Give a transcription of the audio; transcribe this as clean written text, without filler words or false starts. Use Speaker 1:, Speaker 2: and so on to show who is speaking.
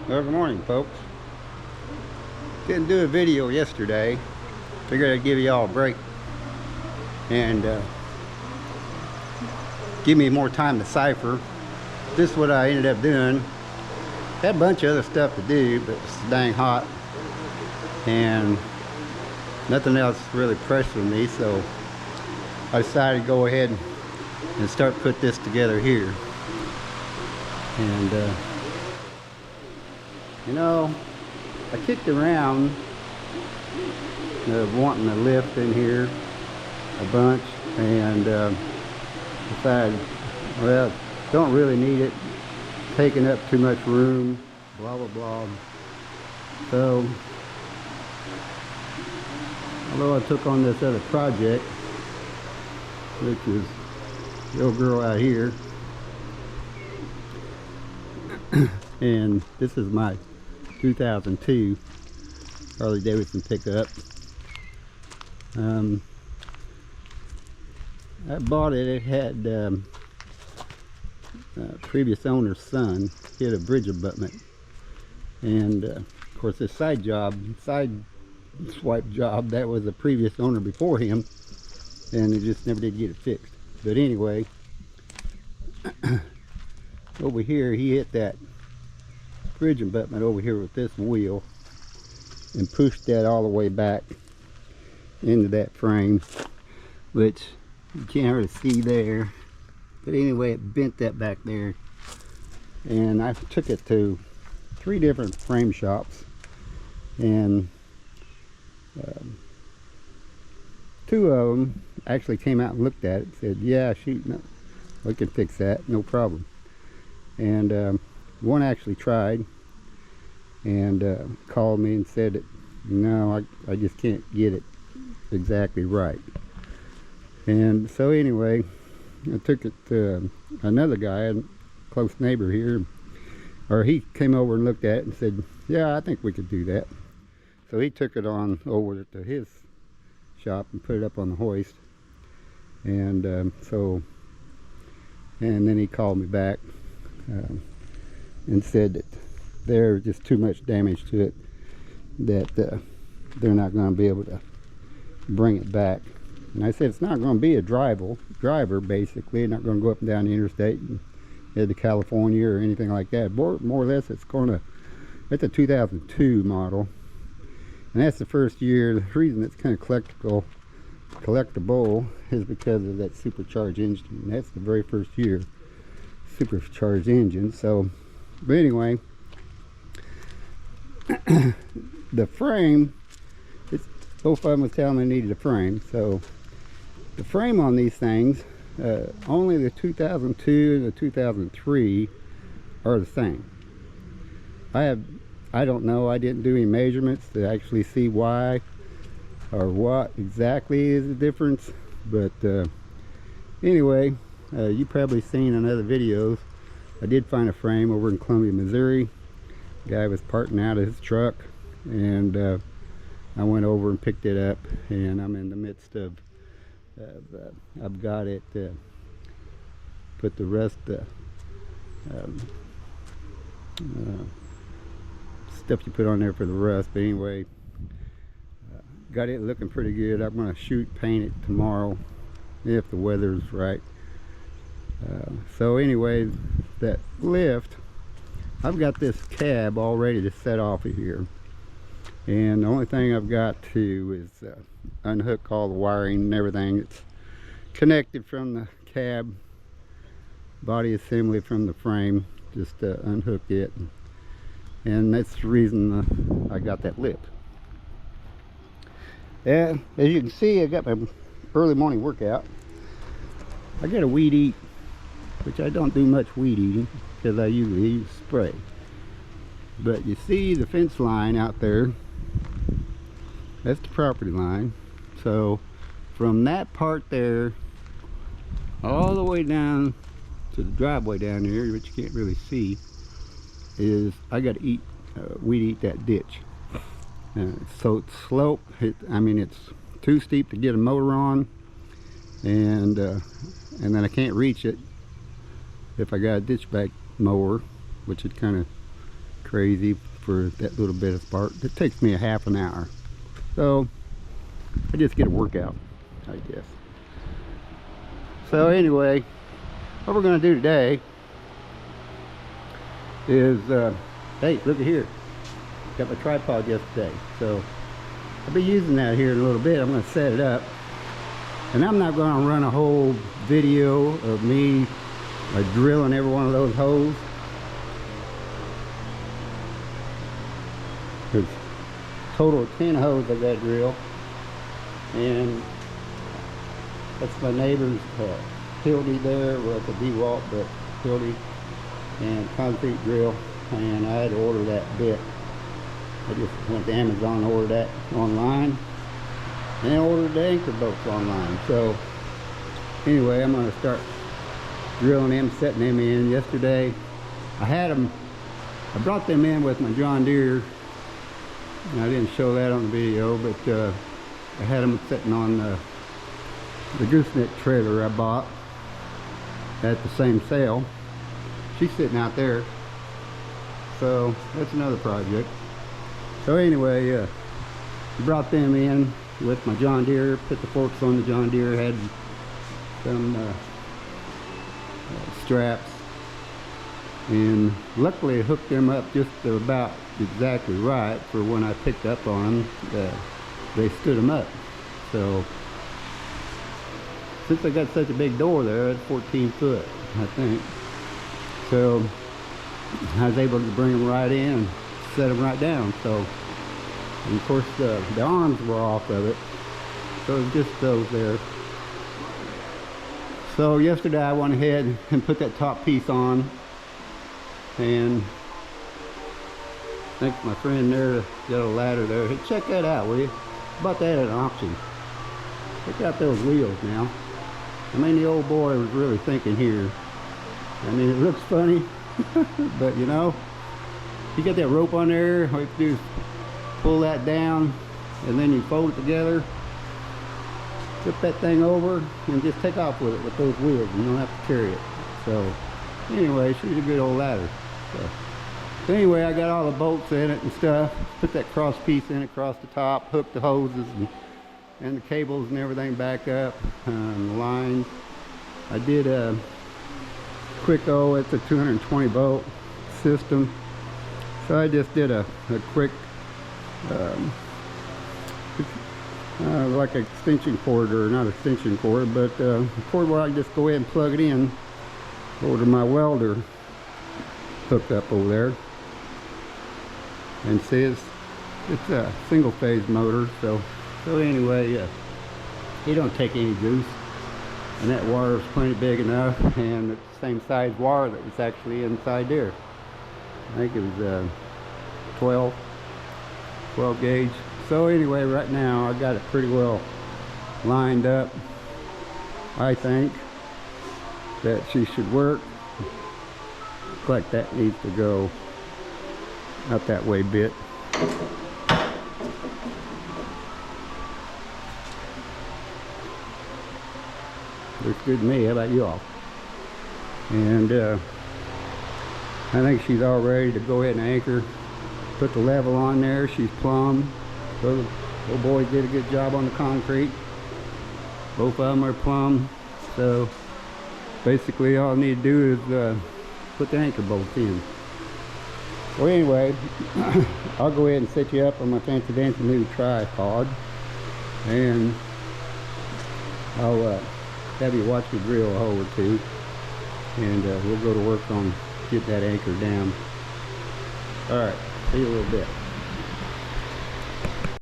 Speaker 1: Well, good morning, folks. Didn't do a video yesterday. Figured I'd give you all a break and give me more time to cipher. This is what I ended up doing. Had a bunch of other stuff to do, but it's dang hot and nothing else really pressuring me, so I decided to go ahead and start put this together here. And you know, I kicked around wanting a lift in here a bunch, and decided, well, don't really need it, taking up too much room, blah blah blah. So although I took on this other project, which is the old girl out here, and this is my 2002 Harley Davidson pickup. I bought it. It had previous owner's son. He had a bridge abutment, and of course this side swipe job, that was a previous owner before him, and it just never did get it fixed. But anyway, over here he hit that bridge abutment over here with this wheel and pushed that all the way back into that frame, which you can't really see there, but anyway, it bent that back there. And I took it to 3 different frame shops, and 2 of them actually came out and looked at it and said, yeah, no, we can fix that, no problem. And one actually tried and called me and said that no, I just can't get it exactly right. And so anyway, I took it to another guy, a close neighbor here, or he came over and looked at it and said, yeah, I think we could do that. So he took it on over to his shop and put it up on the hoist. And and then he called me back and said that there's just too much damage to it, that they're not going to be able to bring it back. And I said it's not going to be a driver basically, not going to go up and down the interstate and head to California or anything like that. More or less, it's a 2002 model, and that's the first year. The reason it's kind of collectible is because of that supercharged engine. That's the very first year supercharged engine. So, but anyway, the frame, both of them was telling me I needed a frame. So the frame on these things, only the 2002 and the 2003 are the same. I don't know, I didn't do any measurements to actually see why or what exactly is the difference, but anyway, you probably seen in other videos, I did find a frame over in Columbia, Missouri. The guy was parting out of his truck, and I went over and picked it up, and I'm in the midst of I've got it put the rest stuff you put on there for the rust. But anyway, got it looking pretty good. I'm going to paint it tomorrow if the weather's right. So anyway, that lift, I've got this cab all ready to set off of here, and the only thing I've got to is unhook all the wiring and everything. It's connected from the cab body assembly from the frame, just unhook it, and that's the reason I got that lip. And as you can see, I got my early morning workout. I got a weed eat, which I don't do much weed eating because I usually use spray. But you see the fence line out there, that's the property line. So from that part there all the way down to the driveway down there, which you can't really see, is I got to weed eat that ditch. So it's slope, I mean it's too steep to get a motor on, and then I can't reach it if I got a ditch back mower, which would kind of crazy for that little bit of spark. It takes me a half an hour. So I just get a workout, I guess. So anyway, what we're gonna do today is, hey, look at here. Got my tripod yesterday. So I'll be using that here in a little bit. I'm gonna set it up. And I'm not gonna run a whole video of me drilling every one of those holes. There's a total of 10 holes I got to drill. And that's my neighbor's Hildy there. Well, it's a DeWalt, but Hildy and concrete drill. And I had to order that bit. I just went to Amazon and ordered that online. And I ordered the anchor bolts online. So anyway, I'm going to start drilling them, setting them in. Yesterday I brought them in with my John Deere. I didn't show that on the video, but I had them sitting on the gooseneck trailer I bought at the same sale. She's sitting out there, so that's another project. So anyway, brought them in with my John Deere, put the forks on the John Deere, had some straps, and luckily I hooked them up just about exactly right for when I picked up on them. They stood them up. So since I got such a big door there, it's 14 foot I think, so I was able to bring them right in and set them right down. So, and of course the arms were off of it, so it was just those there. So yesterday I went ahead and put that top piece on, and thanks to my friend there, got a ladder there. Hey, check that out, will you? Bought that at an auction. Check out those wheels now. I mean, the old boy was really thinking here. I mean, it looks funny, but you know, you got that rope on there. All you have to do is pull that down, and then you fold it together, flip that thing over, and just take off with it with those wheels. You don't have to carry it. So anyway, she's a good old ladder. So anyway, I got all the bolts in it and stuff. Put that cross piece in across the top, hooked the hoses and the cables and everything back up, the lines. I did a Quick-O. It's a 220 volt system. So I just did a quick like an extension cord, or not extension cord, but a cord where I can just go ahead and plug it in over to my welder hooked up over there. And see, it's a single phase motor. So anyway, it don't take any juice, and that wire is plenty big enough, and it's the same size wire that was actually inside there. I think it was 12 gauge. So anyway, right now I got it pretty well lined up. I think that she should work. Looks like that needs to go out that way a bit. Looks good to me. How about you all? And I think she's all ready to go ahead and anchor. Put the level on there. She's plumb. Both old boys did a good job on the concrete. Both of them are plumb. So basically all I need to do is put the anchor bolts in. Well, anyway, I'll go ahead and set you up on my fancy dancy new tripod, and I'll have you watch me drill a hole or two, and we'll go to work on get that anchor down. All right, see you in a little bit.